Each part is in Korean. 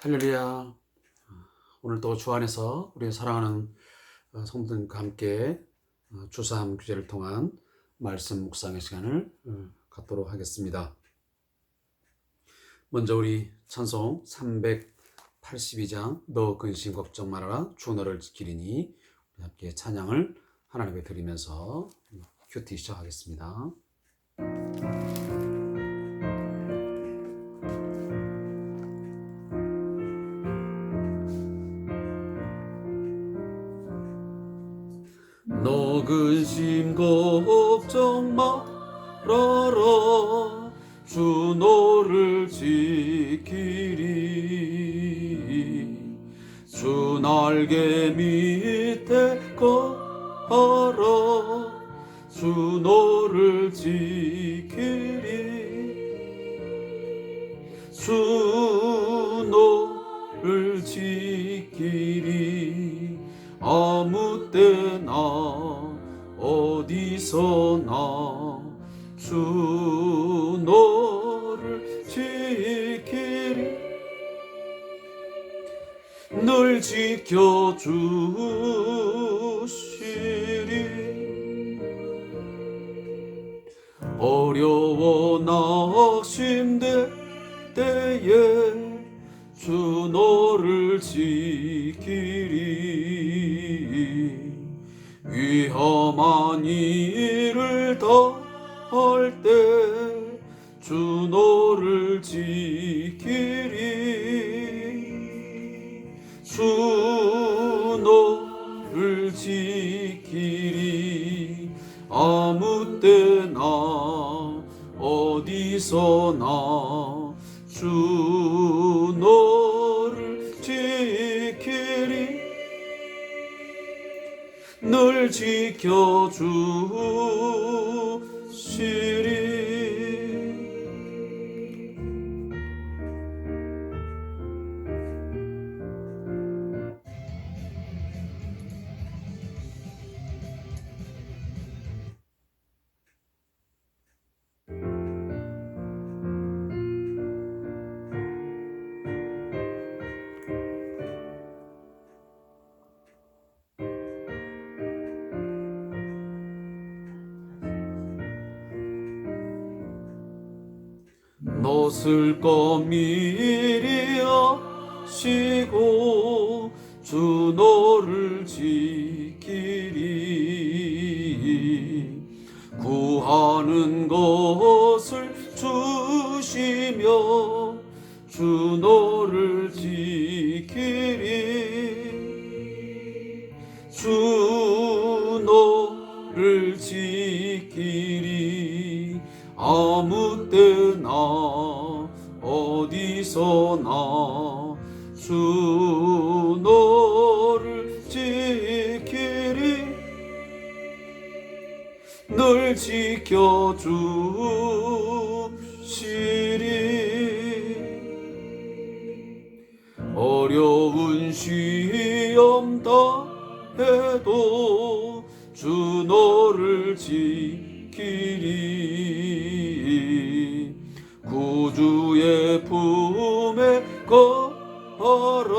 할렐루야. 오늘 또 주 안에서 우리 사랑하는 성도님과 함께 주삼 규제를 통한 말씀 묵상의 시간을 갖도록 하겠습니다. 먼저 우리 찬송 382장 너 근심 걱정 말아라 주 너를 지키리니 우리 함께 찬양을 하나님께 드리면서 큐티 시작하겠습니다. 너 근심 걱정 말아라 주 너를 지키리 주 날개 밑에 거하라 주 너를 지키리 주 너를 지키리 아무 때나 어디서나 주 너를 지키리 늘 지켜주시리 어려워 낙심될 때에 주 너를 지키리 위험한 일을 당할 때 주 너를 지키리 주 너를 지키리 아무 때나 어디서나 주 너를 지키리 늘 지켜주시리 너 쓸 것 미리 아시고 주 너를 지키리 구하는 것을 주시며 주 너를 지키리 주 너를 지키리 아무 때나 어디서나 주 너를 지키리 늘 지켜주시리 어려운 시험 당해도 주 너를 지키리 구주의 품에 거하라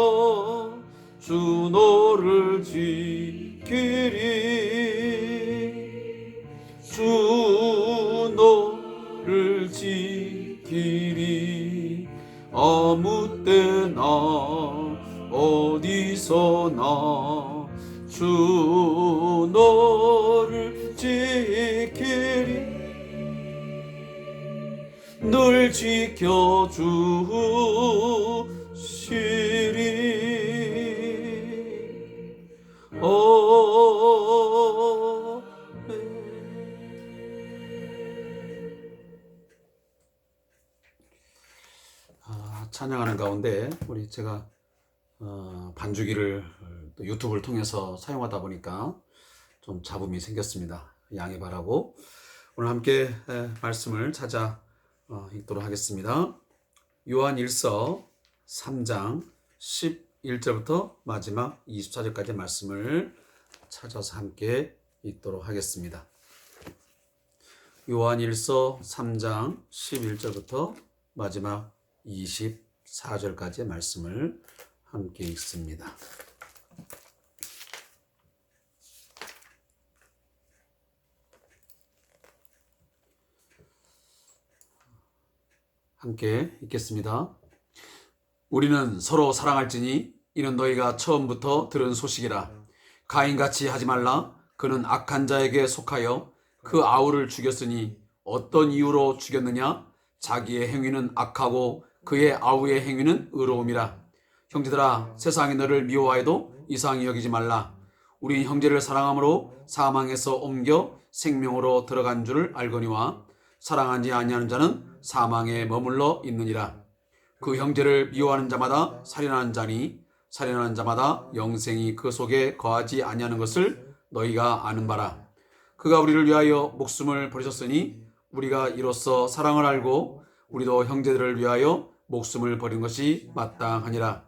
주 너를 지키리 주 너를 지키리 아무 때나 어디서나 주 너를 지키리 늘 지켜주시리 찬양하는 가운데 우리 제가 반주기를 또 유튜브를 통해서 사용하다 보니까 좀 잡음이 생겼습니다. 양해 바라고 오늘 함께 말씀을 찾아 읽도록 하겠습니다. 요한 1서 3장 11절부터 마지막 24절까지 말씀을 찾아서 함께 읽도록 하겠습니다. 요한 1서 3장 11절부터 마지막 24 14절까지의 말씀을 함께 읽습니다. 함께 읽겠습니다. 우리는 서로 사랑할지니 이는 너희가 처음부터 들은 소식이라. 가인같이 하지 말라. 그는 악한 자에게 속하여 그 아우를 죽였으니 어떤 이유로 죽였느냐? 자기의 행위는 악하고 그의 아우의 행위는 의로움이라. 형제들아, 세상이 너를 미워하여도 이상히 여기지 말라. 우리 형제를 사랑함으로 사망에서 옮겨 생명으로 들어간 줄을 알거니와 사랑하지 아니하는 자는 사망에 머물러 있느니라. 그 형제를 미워하는 자마다 살인하는 자니 살인하는 자마다 영생이 그 속에 거하지 아니하는 것을 너희가 아는 바라. 그가 우리를 위하여 목숨을 버리셨으니 우리가 이로써 사랑을 알고 우리도 형제들을 위하여 목숨을 버린 것이 마땅하니라.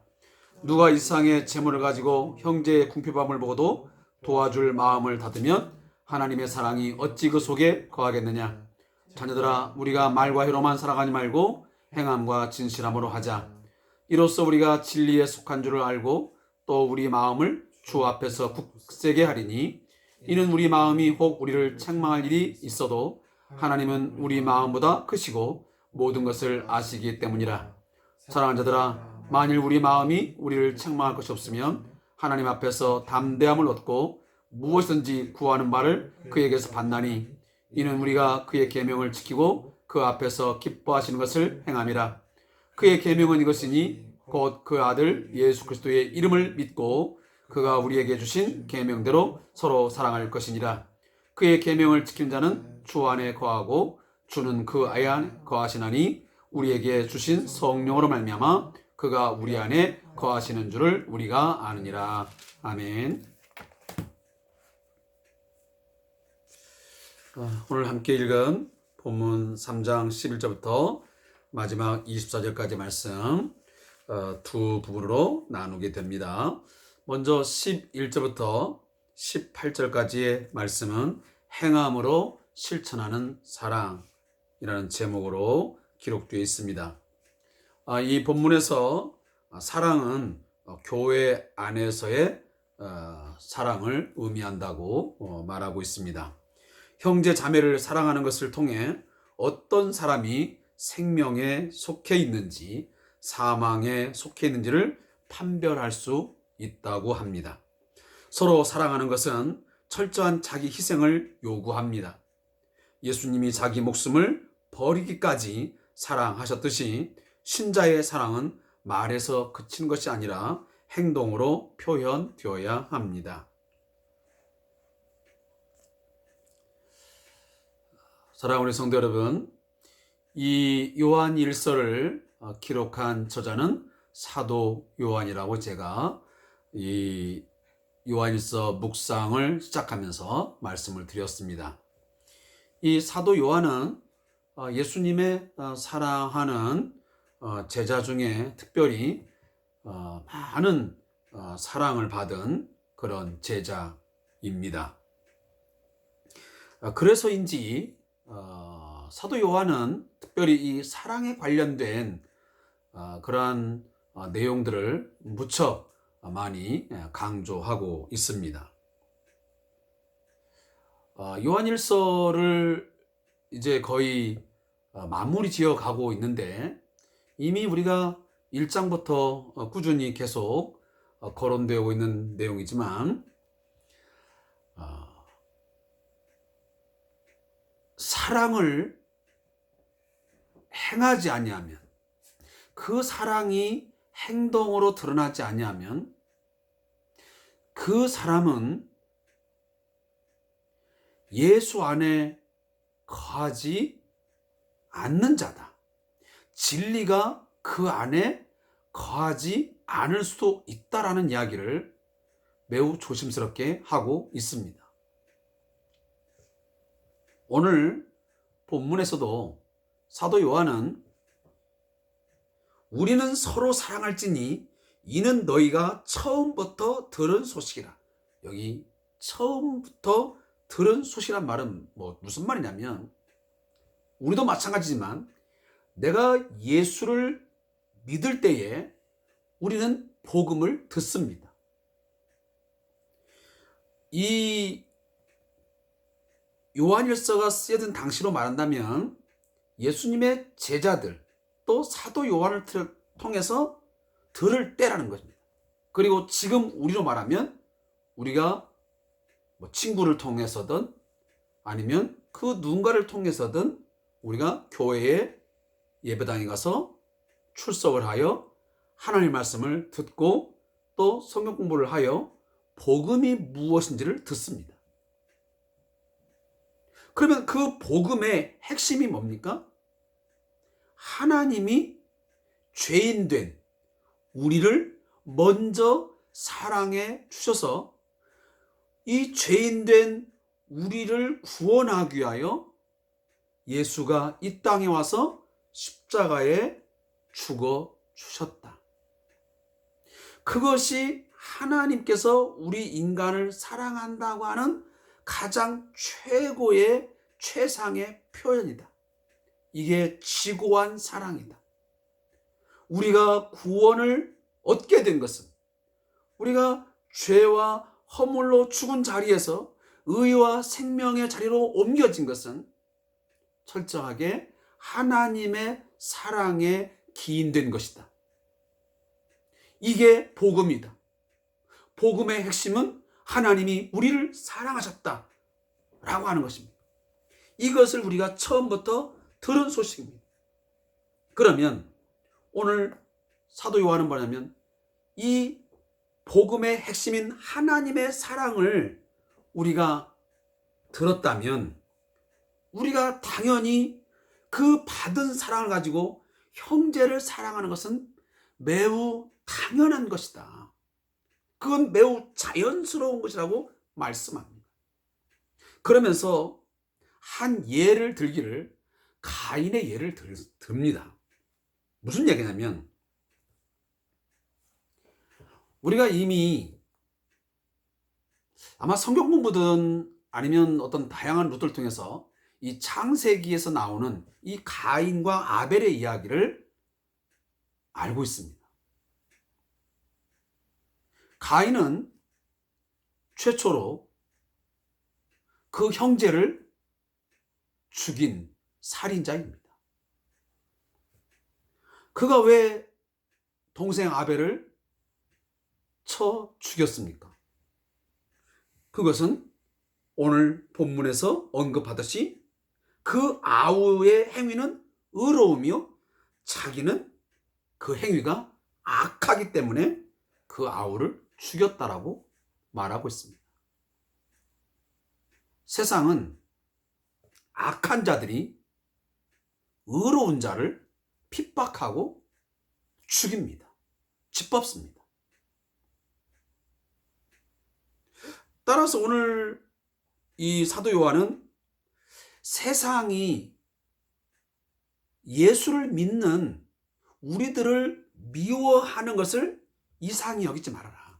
누가 이 세상의 재물을 가지고 형제의 궁핍함을 보고도 도와줄 마음을 닫으면 하나님의 사랑이 어찌 그 속에 거하겠느냐. 자녀들아, 우리가 말과 혀로만 살아가지 말고 행함과 진실함으로 하자. 이로써 우리가 진리에 속한 줄을 알고 또 우리 마음을 주 앞에서 굳세게 하리니 이는 우리 마음이 혹 우리를 책망할 일이 있어도 하나님은 우리 마음보다 크시고 모든 것을 아시기 때문이라. 사랑하는 자들아, 만일 우리 마음이 우리를 책망할 것이 없으면 하나님 앞에서 담대함을 얻고 무엇이든지 구하는 바를 그에게서 받나니 이는 우리가 그의 계명을 지키고 그 앞에서 기뻐하시는 것을 행함이라. 그의 계명은 이것이니 곧 그 아들 예수 그리스도의 이름을 믿고 그가 우리에게 주신 계명대로 서로 사랑할 것이니라. 그의 계명을 지키는 자는 주 안에 거하고 주는 그 아이 안에 거하시나니 우리에게 주신 성령으로 말미암아 그가 우리 안에 거하시는 줄을 우리가 아느니라. 아멘. 오늘 함께 읽은 본문 3장 11절부터 마지막 24절까지 말씀 두 부분으로 나누게 됩니다. 먼저 11절부터 18절까지의 말씀은 행함으로 실천하는 사랑이라는 제목으로 기록되어 있습니다. 이 본문에서 사랑은 교회 안에서의 사랑을 의미한다고 말하고 있습니다. 형제 자매를 사랑하는 것을 통해 어떤 사람이 생명에 속해 있는지 사망에 속해 있는지를 판별할 수 있다고 합니다. 서로 사랑하는 것은 철저한 자기 희생을 요구합니다. 예수님이 자기 목숨을 버리기까지 사랑하셨듯이 신자의 사랑은 말에서 그치는 것이 아니라 행동으로 표현되어야 합니다. 사랑하는 성도 여러분, 이 요한 일서를 기록한 저자는 사도 요한이라고 제가 이 요한일서 묵상을 시작하면서 말씀을 드렸습니다. 이 사도 요한은 예수님의 사랑하는 제자 중에 특별히 많은 사랑을 받은 그런 제자입니다. 그래서인지 사도 요한은 특별히 이 사랑에 관련된 그러한 내용들을 무척 많이 강조하고 있습니다. 요한일서를 이제 거의 마무리 지어 가고 있는데 이미 우리가 1장부터 꾸준히 계속 거론되고 있는 내용이지만 사랑을 행하지 아니하면, 그 사랑이 행동으로 드러나지 아니하면 그 사람은 예수 안에 거하지 않는 자다. 진리가 그 안에 거하지 않을 수도 있다라는 이야기를 매우 조심스럽게 하고 있습니다. 오늘 본문에서도 사도 요한은 우리는 서로 사랑할지니 이는 너희가 처음부터 들은 소식이라. 여기 처음부터 들은 소식이란 말은 무슨 말이냐면 우리도 마찬가지지만 내가 예수를 믿을 때에 우리는 복음을 듣습니다. 이 요한일서가 쓰여진 당시로 말한다면 예수님의 제자들 또 사도 요한을 통해서 들을 때라는 것입니다. 그리고 지금 우리로 말하면 우리가 친구를 통해서든 아니면 그 누군가를 통해서든 우리가 교회에 예배당에 가서 출석을 하여 하나님의 말씀을 듣고 또 성경 공부를 하여 복음이 무엇인지를 듣습니다. 그러면 그 복음의 핵심이 뭡니까? 하나님이 죄인된 우리를 먼저 사랑해 주셔서 이 죄인된 우리를 구원하기 위하여 예수가 이 땅에 와서 십자가에 죽어 주셨다. 그것이 하나님께서 우리 인간을 사랑한다고 하는 가장 최고의 최상의 표현이다. 이게 지고한 사랑이다. 우리가 구원을 얻게 된 것은 우리가 죄와 허물로 죽은 자리에서 의와 생명의 자리로 옮겨진 것은 철저하게 하나님의 사랑에 기인된 것이다. 이게 복음이다. 복음의 핵심은 하나님이 우리를 사랑하셨다 라고 하는 것입니다. 이것을 우리가 처음부터 들은 소식입니다. 그러면 오늘 사도 요한은 뭐냐면 이 복음의 핵심인 하나님의 사랑을 우리가 들었다면 우리가 당연히 그 받은 사랑을 가지고 형제를 사랑하는 것은 매우 당연한 것이다. 그건 매우 자연스러운 것이라고 말씀합니다. 그러면서 한 예를 들기를 가인의 예를 듭니다. 무슨 얘기냐면 우리가 이미 아마 성경 공부든 아니면 어떤 다양한 루트를 통해서 이 창세기에서 나오는 이 가인과 아벨의 이야기를 알고 있습니다. 가인은 최초로 그 형제를 죽인 살인자입니다. 그가 왜 동생 아벨을 쳐 죽였습니까? 그것은 오늘 본문에서 언급하듯이 그 아우의 행위는 의로우며 자기는 그 행위가 악하기 때문에 그 아우를 죽였다라고 말하고 있습니다. 세상은 악한 자들이 의로운 자를 핍박하고 죽입니다. 짓밟습니다. 따라서 오늘 이 사도 요한은 세상이 예수를 믿는 우리들을 미워하는 것을 이상히 여기지 말아라.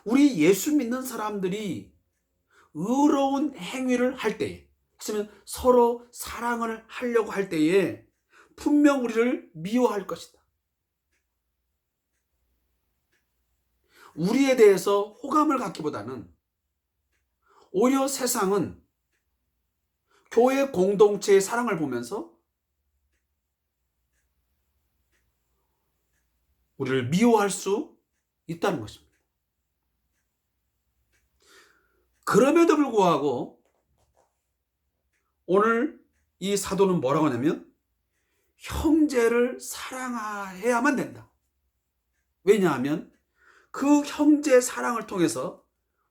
우리 예수 믿는 사람들이 의로운 행위를 할 때에, 그러면 서로 사랑을 하려고 할 때에 분명 우리를 미워할 것이다. 우리에 대해서 호감을 갖기보다는 오히려 세상은 교회 공동체의 사랑을 보면서 우리를 미워할 수 있다는 것입니다. 그럼에도 불구하고 오늘 이 사도는 뭐라고 하냐면 형제를 사랑해야만 된다. 왜냐하면 그 형제 사랑을 통해서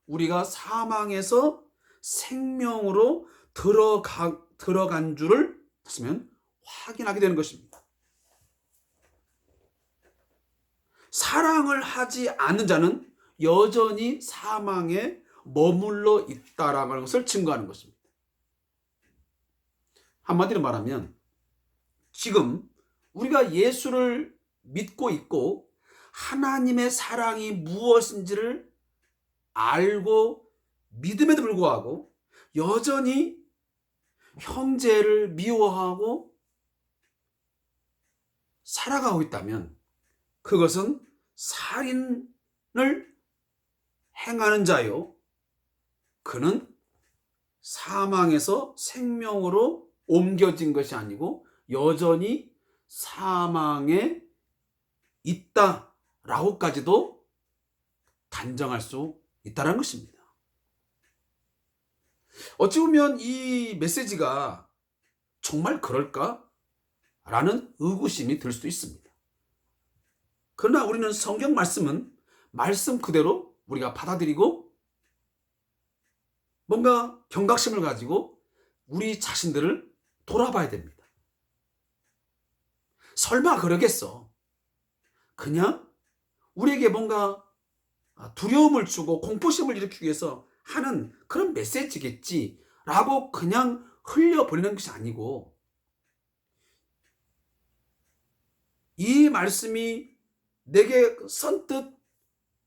우리가 사망에서 생명으로 들어간 줄을 다시면 확인하게 되는 것입니다. 사랑을 하지 않는 자는 여전히 사망에 머물러 있다라는 것을 증거하는 것입니다. 한마디로 말하면 지금 우리가 예수를 믿고 있고 하나님의 사랑이 무엇인지를 알고 믿음에도 불구하고 여전히 형제를 미워하고 살아가고 있다면 그것은 살인을 행하는 자요. 그는 사망에서 생명으로 옮겨진 것이 아니고 여전히 사망에 있다라고까지도 단정할 수 있다는 것입니다. 어찌 보면 이 메시지가 정말 그럴까? 라는 의구심이 들 수도 있습니다. 그러나 우리는 성경 말씀은 말씀 그대로 우리가 받아들이고 뭔가 경각심을 가지고 우리 자신들을 돌아봐야 됩니다. 설마 그러겠어. 그냥 우리에게 뭔가 두려움을 주고 공포심을 일으키기 위해서 하는 그런 메시지겠지라고 그냥 흘려버리는 것이 아니고 이 말씀이 내게 선뜻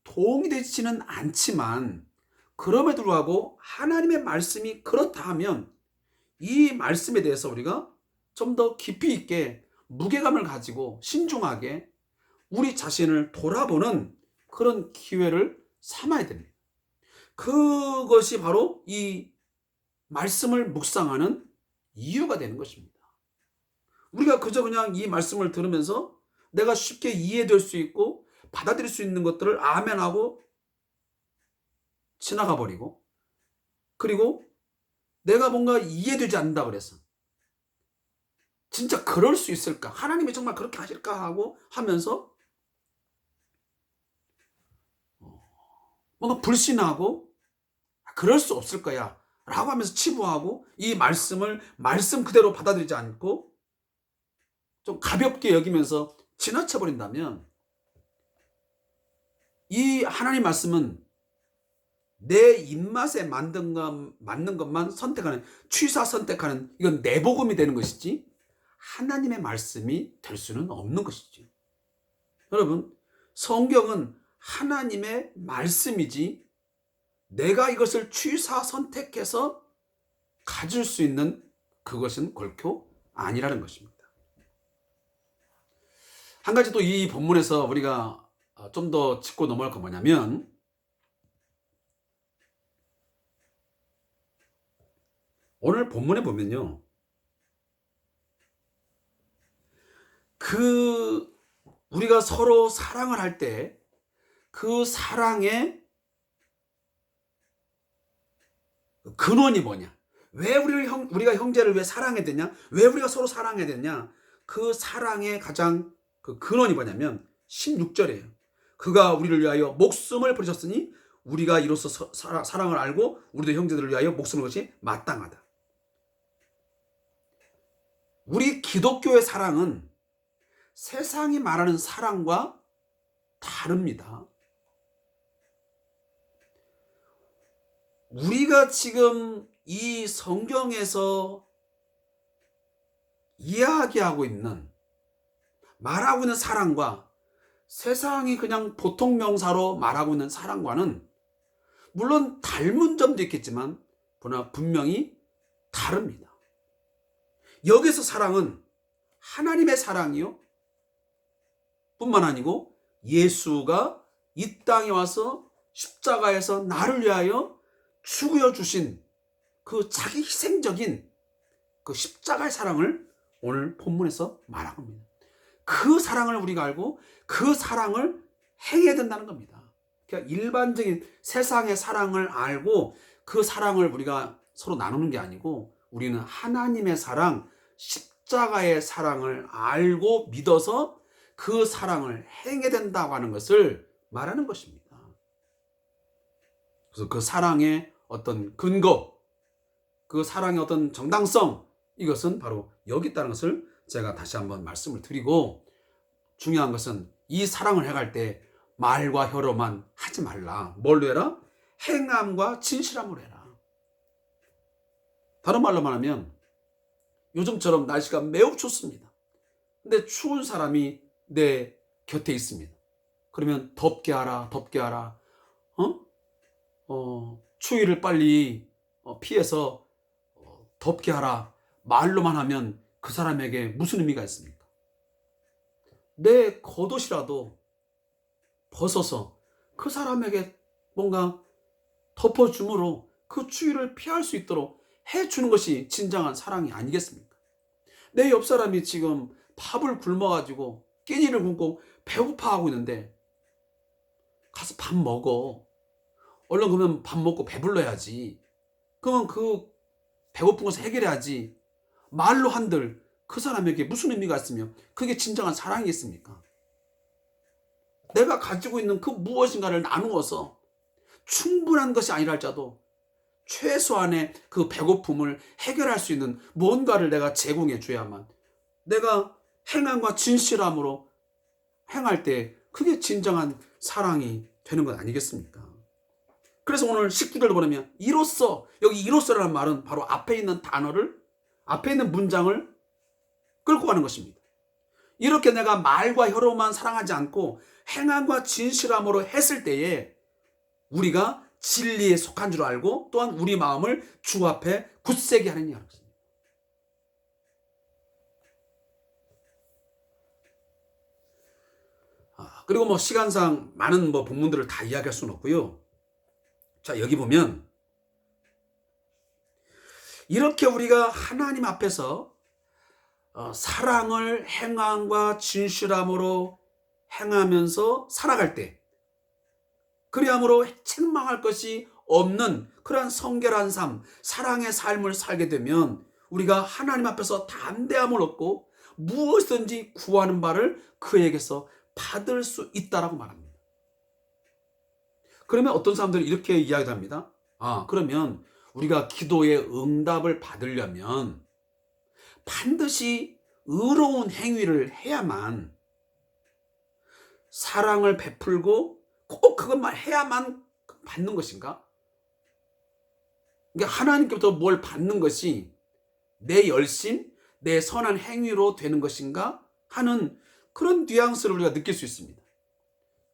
도움이 되지는 않지만 그럼에도 불구하고 하나님의 말씀이 그렇다 하면 이 말씀에 대해서 우리가 좀 더 깊이 있게 무게감을 가지고 신중하게 우리 자신을 돌아보는 그런 기회를 삼아야 됩니다. 그것이 바로 이 말씀을 묵상하는 이유가 되는 것입니다. 우리가 그저 그냥 이 말씀을 들으면서 내가 쉽게 이해될 수 있고 받아들일 수 있는 것들을 아멘하고 지나가 버리고 그리고 내가 뭔가 이해되지 않는다 그래서 진짜 그럴 수 있을까? 하나님이 정말 그렇게 하실까? 하고 하면서 뭔가 불신하고 그럴 수 없을 거야 라고 하면서 치부하고 이 말씀을 말씀 그대로 받아들이지 않고 좀 가볍게 여기면서 지나쳐 버린다면 이 하나님 말씀은 내 입맛에 맞는 것만 선택하는 취사 선택하는 이건 내복음이 되는 것이지 하나님의 말씀이 될 수는 없는 것이죠. 여러분 성경은 하나님의 말씀이지 내가 이것을 취사 선택해서 가질 수 있는 그것은 결코 아니라는 것입니다. 한 가지 또 이 본문에서 우리가 좀 더 짚고 넘어갈 건 뭐냐면 오늘 본문에 보면요. 우리가 서로 사랑을 할 때 그 사랑의 근원이 뭐냐? 왜 우리가 형제를 왜 사랑해야 되냐? 왜 우리가 서로 사랑해야 되냐? 그 사랑의 가장 그 근원이 뭐냐면 16절이에요. 그가 우리를 위하여 목숨을 버리셨으니 우리가 이로써 사랑을 알고 우리도 형제들을 위하여 목숨을 것이 마땅하다. 우리 기독교의 사랑은 세상이 말하는 사랑과 다릅니다. 우리가 지금 이 성경에서 이야기하고 있는 말하고 있는 사랑과 세상이 그냥 보통 명사로 말하고 있는 사랑과는 물론 닮은 점도 있겠지만 분명히 다릅니다. 여기서 사랑은 하나님의 사랑이요 뿐만 아니고 예수가 이 땅에 와서 십자가에서 나를 위하여 죽여 주신 그 자기 희생적인 그 십자가의 사랑을 오늘 본문에서 말하고 있습니다. 그 사랑을 우리가 알고 그 사랑을 행해야 된다는 겁니다. 그러니까 일반적인 세상의 사랑을 알고 그 사랑을 우리가 서로 나누는 게 아니고 우리는 하나님의 사랑, 십자가의 사랑을 알고 믿어서 그 사랑을 행해야 된다고 하는 것을 말하는 것입니다. 그래서 그 사랑의 어떤 근거, 그 사랑의 어떤 정당성, 이것은 바로 여기 있다는 것을 제가 다시 한번 말씀을 드리고 중요한 것은 이 사랑을 해갈 때 말과 혀로만 하지 말라. 뭘로 해라? 행함과 진실함으로 해라. 다른 말로 말하면 요즘처럼 날씨가 매우 춥습니다. 근데 추운 사람이 내 곁에 있습니다. 그러면 덥게 하라, 덥게 하라. 추위를 빨리 피해서 덥게 하라. 말로만 하면 그 사람에게 무슨 의미가 있습니까? 내 겉옷이라도 벗어서 그 사람에게 뭔가 덮어줌으로 그 추위를 피할 수 있도록 해주는 것이 진정한 사랑이 아니겠습니까? 내 옆 사람이 지금 밥을 굶어가지고 끼니를 굶고 배고파하고 있는데 가서 밥 먹어. 얼른 그러면 밥 먹고 배불러야지. 그러면 그 배고픈 것을 해결해야지. 말로 한들 그 사람에게 무슨 의미가 있으며 그게 진정한 사랑이겠습니까? 내가 가지고 있는 그 무엇인가를 나누어서 충분한 것이 아니라 할지라도 최소한의 그 배고픔을 해결할 수 있는 뭔가를 내가 제공해 줘야만 내가 행함과 진실함으로 행할 때 그게 진정한 사랑이 되는 것 아니겠습니까? 그래서 오늘 19절을 보면 이로써, 여기 이로써라는 말은 바로 앞에 있는 단어를, 앞에 있는 문장을 끌고 가는 것입니다. 이렇게 내가 말과 혀로만 사랑하지 않고 행함과 진실함으로 했을 때에 우리가 진리에 속한 줄 알고 또한 우리 마음을 주 앞에 굳세게 하느냐. 그리고 뭐 시간상 많은 본문들을 다 이야기할 수는 없고요. 자, 여기 보면 이렇게 우리가 하나님 앞에서 사랑을 행함과 진실함으로 행하면서 살아갈 때, 그리함으로 책망할 것이 없는 그러한 성결한 삶, 사랑의 삶을 살게 되면 우리가 하나님 앞에서 담대함을 얻고 무엇이든지 구하는 바를 그에게서 받을 수 있다라고 말합니다. 그러면 어떤 사람들이 이렇게 이야기합니다. 그러면 우리가 기도의 응답을 받으려면 반드시 의로운 행위를 해야만, 사랑을 베풀고 꼭 그것만 해야만 받는 것인가? 그러니까 하나님께부터 뭘 받는 것이 내 열심, 내 선한 행위로 되는 것인가 하는 그런 뉘앙스를 우리가 느낄 수 있습니다.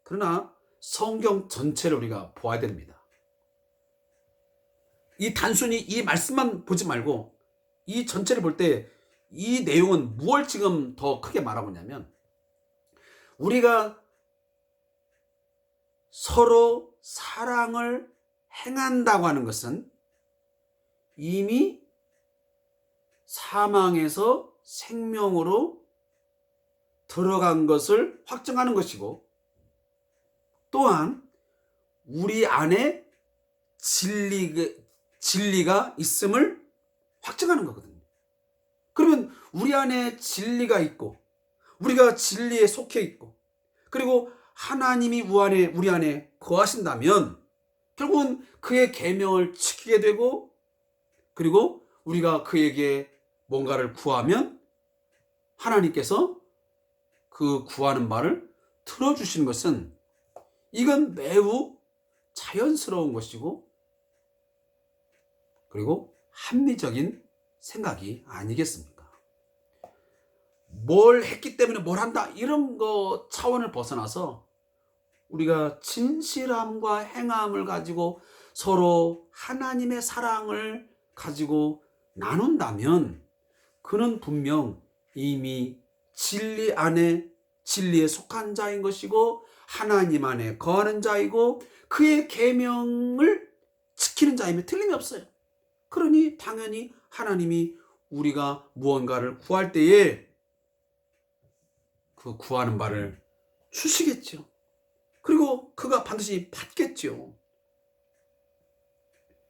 그러나 성경 전체를 우리가 보아야 됩니다. 이 단순히 이 말씀만 보지 말고 이 전체를 볼 때 이 내용은 무엇을 지금 더 크게 말하고 있냐면, 우리가 서로 사랑을 행한다고 하는 것은 이미 사망에서 생명으로 들어간 것을 확증하는 것이고, 또한 우리 안에 진리가 있음을 확증하는 거거든요. 그러면 우리 안에 진리가 있고 우리가 진리에 속해 있고 그리고 하나님이 우리 안에 거하신다면 결국은 그의 계명을 지키게 되고, 그리고 우리가 그에게 뭔가를 구하면 하나님께서 그 구하는 바를 들어주시는 것은 이건 매우 자연스러운 것이고 그리고 합리적인 생각이 아니겠습니까? 뭘 했기 때문에 뭘 한다 이런 거 차원을 벗어나서 우리가 진실함과 행함을 가지고 서로 하나님의 사랑을 가지고 나눈다면 그는 분명 이미 진리 안에 진리에 속한 자인 것이고 하나님 안에 거하는 자이고 그의 계명을 지키는 자임에 틀림이 없어요. 그러니 당연히 하나님이 우리가 무언가를 구할 때에 그 구하는 바를 주시겠죠. 그리고 그가 반드시 받겠죠.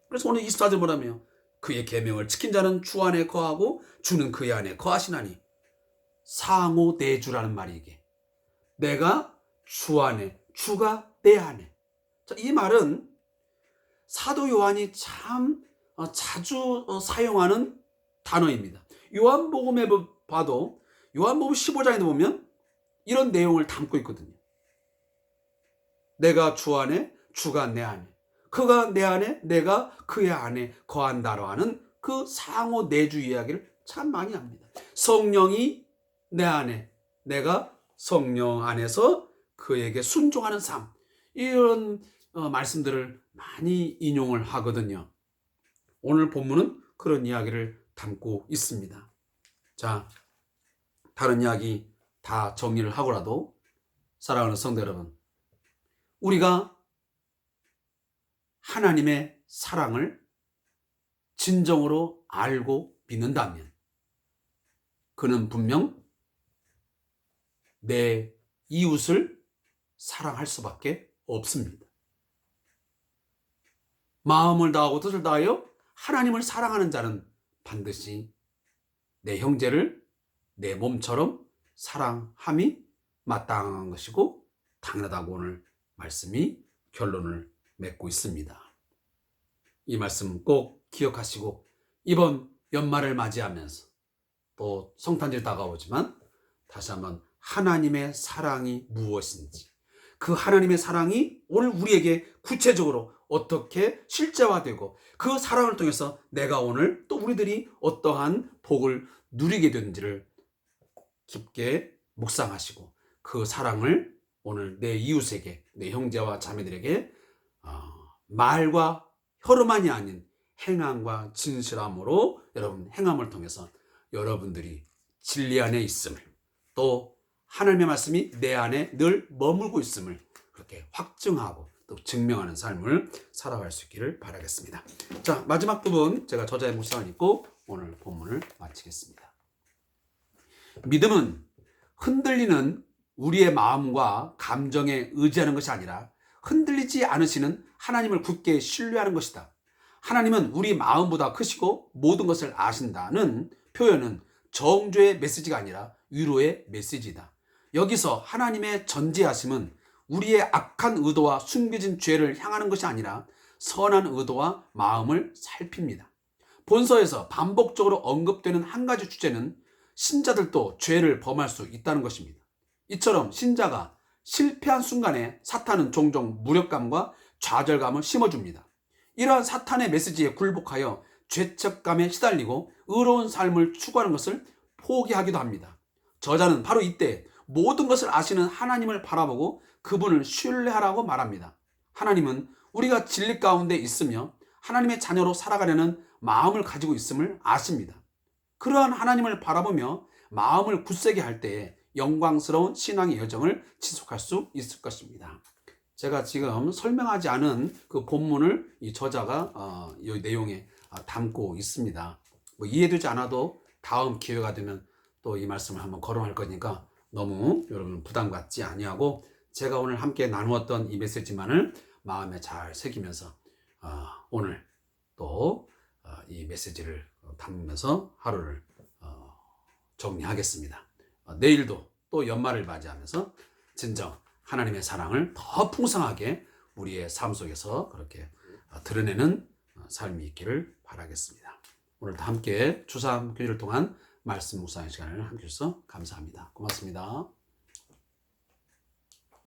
그래서 오늘 24절 뭐라며? 그의 계명을 지킨 자는 주 안에 거하고 주는 그의 안에 거하시나니. 상호내주라는 말이 이게. 내가 주 안에, 주가 내 안에. 자, 이 말은 사도 요한이 참 자주 사용하는 단어입니다. 요한복음에 봐도 요한복음 15장에 보면 이런 내용을 담고 있거든요. 내가 주 안에, 주가 내 안에, 그가 내 안에, 내가 그의 안에 거한다로 하는 그 상호 내주 이야기를 참 많이 합니다. 성령이 내 안에, 내가 성령 안에서 그에게 순종하는 삶, 이런 말씀들을 많이 인용을 하거든요. 오늘 본문은 그런 이야기를 담고 있습니다. 자, 다른 이야기 다 정리를 하고라도 사랑하는 성도 여러분, 우리가 하나님의 사랑을 진정으로 알고 믿는다면 그는 분명 내 이웃을 사랑할 수밖에 없습니다. 마음을 다하고 뜻을 다하여 하나님을 사랑하는 자는 반드시 내 형제를 내 몸처럼 사랑함이 마땅한 것이고 당연하다고 오늘 말씀이 결론을 맺고 있습니다. 이 말씀 꼭 기억하시고 이번 연말을 맞이하면서 또 성탄절 다가오지만 다시 한번 하나님의 사랑이 무엇인지, 그 하나님의 사랑이 오늘 우리에게 구체적으로 어떻게 실제화되고 그 사랑을 통해서 내가 오늘 또 우리들이 어떠한 복을 누리게 되는지를 깊게 묵상하시고 그 사랑을 오늘 내 이웃에게, 내 형제와 자매들에게 말과 혀로만이 아닌 행함과 진실함으로 여러분 행함을 통해서 여러분들이 진리 안에 있음을, 또 하나님의 말씀이 내 안에 늘 머물고 있음을 그렇게 확증하고 또 증명하는 삶을 살아갈 수 있기를 바라겠습니다. 자, 마지막 부분 제가 저자의 묵상을 읽고 오늘 본문을 마치겠습니다. 믿음은 흔들리는 우리의 마음과 감정에 의지하는 것이 아니라 흔들리지 않으시는 하나님을 굳게 신뢰하는 것이다. 하나님은 우리 마음보다 크시고 모든 것을 아신다는 표현은 정죄의 메시지가 아니라 위로의 메시지다. 여기서 하나님의 전지하심은 우리의 악한 의도와 숨겨진 죄를 향하는 것이 아니라 선한 의도와 마음을 살핍니다. 본서에서 반복적으로 언급되는 한 가지 주제는 신자들도 죄를 범할 수 있다는 것입니다. 이처럼 신자가 실패한 순간에 사탄은 종종 무력감과 좌절감을 심어줍니다. 이러한 사탄의 메시지에 굴복하여 죄책감에 시달리고 의로운 삶을 추구하는 것을 포기하기도 합니다. 저자는 바로 이때 모든 것을 아시는 하나님을 바라보고 그분을 신뢰하라고 말합니다. 하나님은 우리가 진리 가운데 있으며 하나님의 자녀로 살아가려는 마음을 가지고 있음을 아십니다. 그러한 하나님을 바라보며 마음을 굳세게 할 때에 영광스러운 신앙의 여정을 지속할 수 있을 것입니다. 제가 지금 설명하지 않은 그 본문을 이 저자가 이 내용에 담고 있습니다. 이해되지 않아도 다음 기회가 되면 또 이 말씀을 한번 거론할 거니까 너무 여러분 부담 갖지 아니하고 제가 오늘 함께 나누었던 이 메시지만을 마음에 잘 새기면서 오늘 또 이 메시지를 담으면서 하루를 정리하겠습니다. 내일도 또 연말을 맞이하면서 진정 하나님의 사랑을 더 풍성하게 우리의 삶 속에서 그렇게 드러내는 삶이 있기를 바라겠습니다. 오늘도 함께 주삼 교회를 통한 말씀 묵상의 시간을 함께 해주셔서 감사합니다. 고맙습니다.